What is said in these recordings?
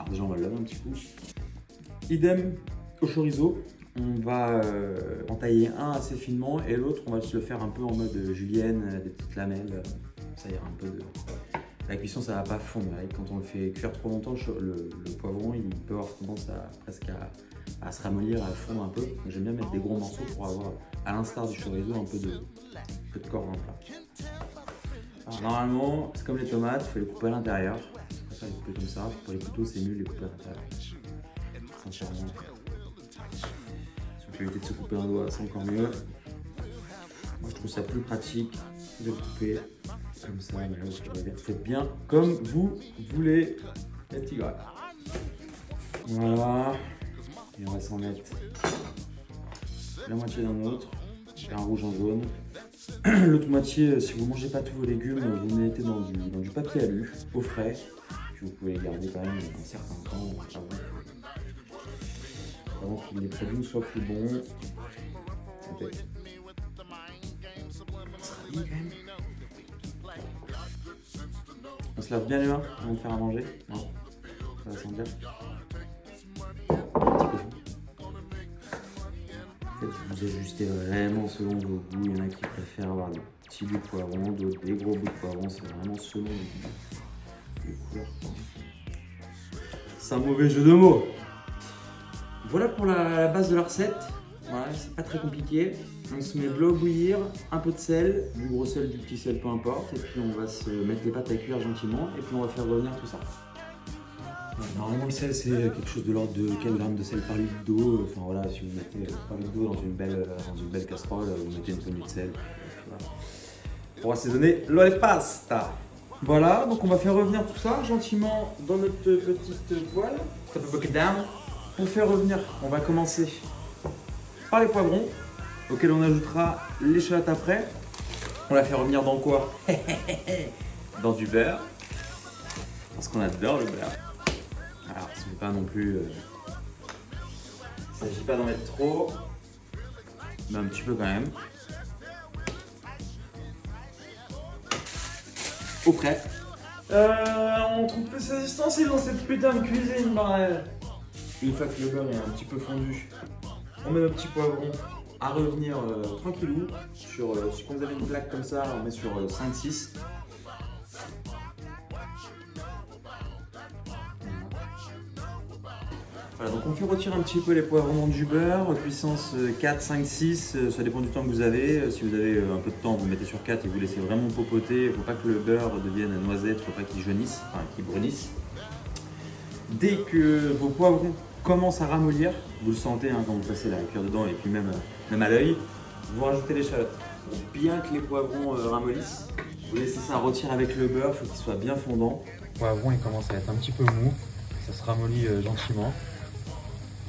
Déjà, on va le laver un petit coup. Idem au chorizo. On va en tailler un assez finement et l'autre, on va se le faire un peu en mode julienne, des petites lamelles. Ça ira un peu de... La cuisson, ça va pas fondre. Hein. Quand on le fait cuire trop longtemps, le poivron, il peut avoir tendance à presque à se ramollir, à fondre un peu. Donc, j'aime bien mettre des gros morceaux pour avoir, à l'instar du chorizo, un peu de corps dans le plat. Alors, normalement, c'est comme les tomates, il faut les couper à l'intérieur. Je préfère les couper comme ça. Pour les couteaux, c'est mieux de les couper à l'intérieur. Sincèrement. Si on peut éviter de se couper un doigt, c'est encore mieux. Moi, je trouve ça plus pratique de le couper comme ça. Mais là, vous faites bien comme vous voulez, les petits gars. Voilà. Et on va s'en mettre la moitié d'un autre. Un rouge, un jaune. L'autre moitié, si vous ne mangez pas tous vos légumes, vous le mettez dans du papier alu, au frais. Puis vous pouvez les garder quand même un certain temps avant que les produits soient plus bons. Okay. On se lave bien les mains avant de faire à manger? Non, ça va sentir. Vous ajustez vraiment selon vos goûts. Il y en a qui préfèrent avoir des petits bouts de poivron, d'autres des gros bouts de poivron. C'est vraiment selon les couleurs. C'est un mauvais jeu de mots. Voilà pour la base de la recette. Voilà, c'est pas très compliqué. On se met de l'eau à bouillir, un peu de sel, du gros sel, du petit sel, peu importe. Et puis on va se mettre les pâtes à cuire gentiment. Et puis on va faire revenir tout ça. Normalement, le sel, c'est quelque chose de l'ordre de 4 grammes de sel par litre d'eau. Enfin voilà, si vous mettez par litre d'eau dans une belle casserole, vous mettez une poignée de sel. Voilà. Pour assaisonner le pasta. Voilà, donc on va faire revenir tout ça gentiment dans notre petite poêle. Ça peut poker down. Pour faire revenir, on va commencer par les poivrons, auxquels on ajoutera l'échalote après. On la fait revenir dans quoi? Dans du beurre. Parce qu'on adore le beurre. Alors, ce n'est pas non plus. Il ne s'agit pas d'en mettre trop, mais un petit peu quand même. Au frais. On trouve plus ces ustensiles dans cette putain de cuisine, bordel. Une fois que le beurre est un petit peu fondu, on met nos petits poivrons à revenir tranquillou. Si vous avez une plaque comme ça, on met sur 5-6. Voilà, donc on fait retirer un petit peu les poivrons dans du beurre, puissance 4, 5, 6, ça dépend du temps que vous avez. Si vous avez un peu de temps, vous mettez sur 4 et vous laissez vraiment popoter. Il ne faut pas que le beurre devienne noisette, il ne faut pas qu'il jaunisse, enfin qu'il brunisse. Dès que vos poivrons commencent à ramollir, vous le sentez hein, quand vous passez la cuillère dedans et puis même à l'œil, vous rajoutez l'échalote. Pour bien que les poivrons ramollissent, vous laissez ça retirer avec le beurre, il faut qu'il soit bien fondant. Le poivron il commence à être un petit peu mou, ça se ramollit gentiment.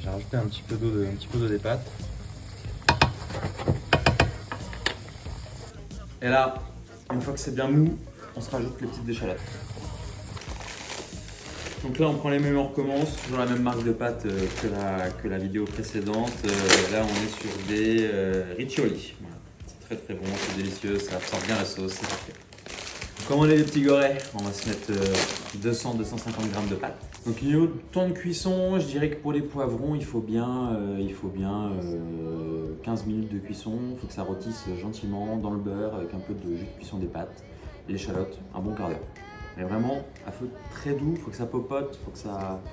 J'ai rajouté un petit peu d'eau des pâtes. Et là, une fois que c'est bien mou, on se rajoute les petites échalotes. Donc là, on prend les mêmes, on recommence, toujours la même marque de pâtes que la vidéo précédente. Là, on est sur des riccioli. Voilà. C'est très très bon, c'est délicieux, ça absorbe bien la sauce, c'est parfait. Comme on est des petits gorets, on va se mettre 200-250 grammes de pâtes. Donc niveau de temps de cuisson, je dirais que pour les poivrons, il faut bien 15 minutes de cuisson. Il faut que ça rôtisse gentiment dans le beurre avec un peu de jus de cuisson des pâtes, l'échalote, un bon quart d'heure. Mais vraiment à feu très doux, il faut que ça popote, il faut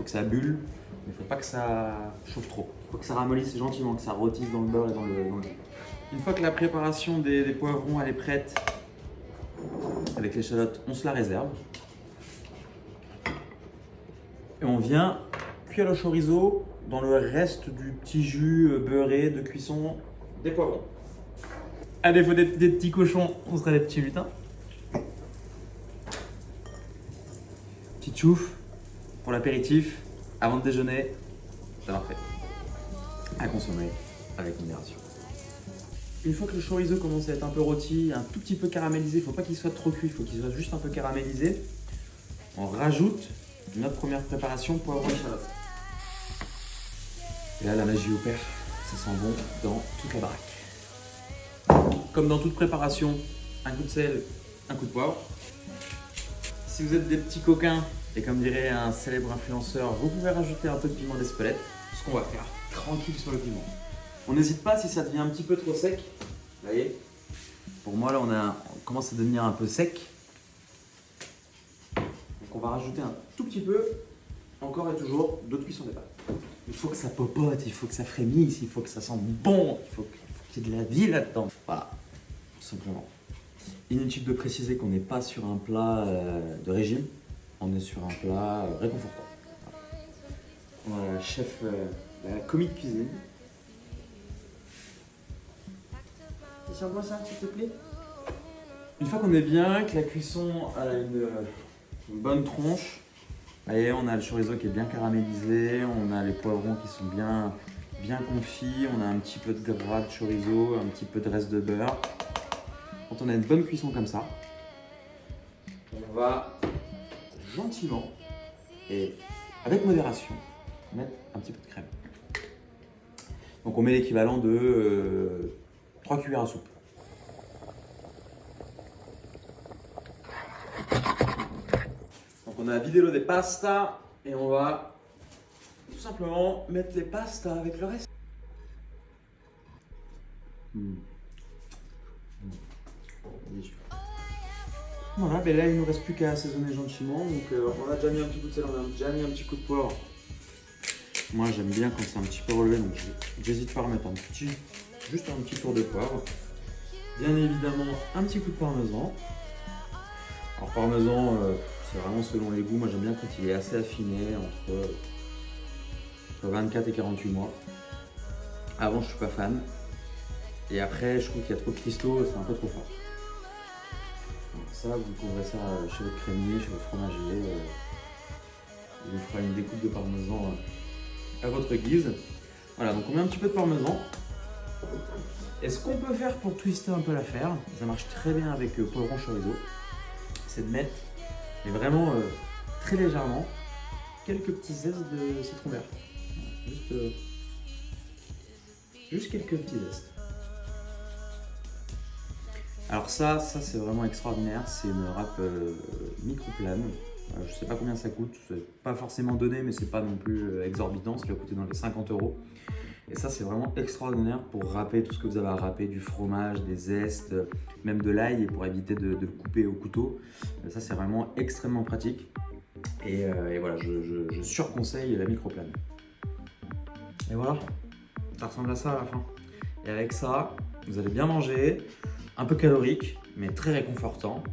que ça bulle, mais il ne faut pas que ça chauffe trop. Il faut que ça ramollisse gentiment, que ça rôtisse dans le beurre et dans le jus. Une fois que la préparation des poivrons elle est prête, avec l'échalote, on se la réserve. Et on vient cuire le chorizo dans le reste du petit jus beurré de cuisson des poivrons. À défaut des petits cochons, on serait des petits lutins. Petite chouffe pour l'apéritif, avant de déjeuner, c'est parfait. À consommer avec modération. Une fois que le chorizo commence à être un peu rôti, un tout petit peu caramélisé, il ne faut pas qu'il soit trop cuit, il faut qu'il soit juste un peu caramélisé, on rajoute notre première préparation, poivron et échalote. Et là, la magie opère, ça sent bon dans toute la baraque. Comme dans toute préparation, un coup de sel, un coup de poivre. Si vous êtes des petits coquins, Et comme dirait un célèbre influenceur, vous pouvez rajouter un peu de piment d'Espelette, ce qu'on va faire tranquille sur le piment. On n'hésite pas si ça devient un petit peu trop sec. Vous voyez, pour moi là on commence à devenir un peu sec. Donc on va rajouter un tout petit peu, encore et toujours, d'eau de cuisson des pâtes. Il faut que ça popote, il faut que ça frémisse, il faut que ça sente bon, il faut qu'il y ait de la vie là-dedans. Voilà, tout simplement. Inutile de préciser qu'on n'est pas sur un plat de régime, on est sur un plat réconfortant. Voilà, la chef, la commis de cuisine. Tiens-moi ça, s'il te plaît. Une fois qu'on est bien, que la cuisson a une bonne tronche, voyez, on a le chorizo qui est bien caramélisé, on a les poivrons qui sont bien confits, on a un petit peu de gras de chorizo, un petit peu de reste de beurre. Quand on a une bonne cuisson comme ça, on va gentiment et avec modération mettre un petit peu de crème. Donc on met l'équivalent de 3 cuillères à soupe. Donc on a vidé l'eau des pastas et on va tout simplement mettre les pastas avec le reste. Voilà, ben là il ne nous reste plus qu'à assaisonner gentiment. Donc on a déjà mis un petit coup de sel, on a déjà mis un petit coup de poivre. Moi j'aime bien quand c'est un petit peu relevé, donc j'hésite pas à remettre juste un petit tour de poivre. Bien évidemment un petit coup de parmesan. Alors parmesan, c'est vraiment selon les goûts. Moi j'aime bien quand il est assez affiné, entre 24 et 48 mois. Avant je suis pas fan. Et après je trouve qu'il y a trop de cristaux, c'est un peu trop fort. Donc ça, vous trouverez ça chez votre crémier, chez votre fromager. Il vous fera une découpe de parmesan à votre guise. Voilà, donc on met un petit peu de parmesan. Et ce qu'on peut faire pour twister un peu l'affaire, ça marche très bien avec poivron chorizo, c'est de mettre, mais vraiment très légèrement, quelques petits zestes de citron vert. Juste quelques petits zestes. Alors ça c'est vraiment extraordinaire, c'est une râpe microplane. Je sais pas combien ça coûte, c'est pas forcément donné, mais c'est pas non plus exorbitant, ça doit coûter dans les 50 €. Et ça c'est vraiment extraordinaire pour râper tout ce que vous avez à râper, du fromage, des zestes, même de l'ail, et pour éviter de le couper au couteau. Ça c'est vraiment extrêmement pratique. Et voilà, je surconseille la microplane. Et voilà, ça ressemble à ça à la fin. Et avec ça, vous allez bien manger, un peu calorique, mais très réconfortant.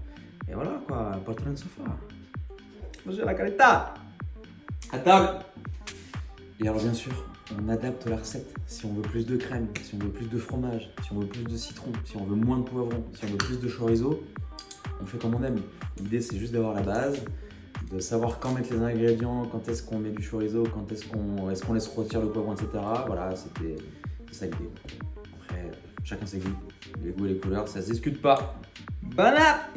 Et voilà quoi, poltrona de sofa. Manger la calita à table. Et alors bien sûr, on adapte la recette. Si on veut plus de crème, si on veut plus de fromage, si on veut plus de citron, si on veut moins de poivron, si on veut plus de chorizo, on fait comme on aime. L'idée c'est juste d'avoir la base, de savoir quand mettre les ingrédients, quand est-ce qu'on met du chorizo, quand est-ce qu'on laisse rôtir le poivron, etc. Voilà, c'est ça l'idée. Après, chacun ses goûts. Les goûts et les couleurs, ça se discute pas. Bon app!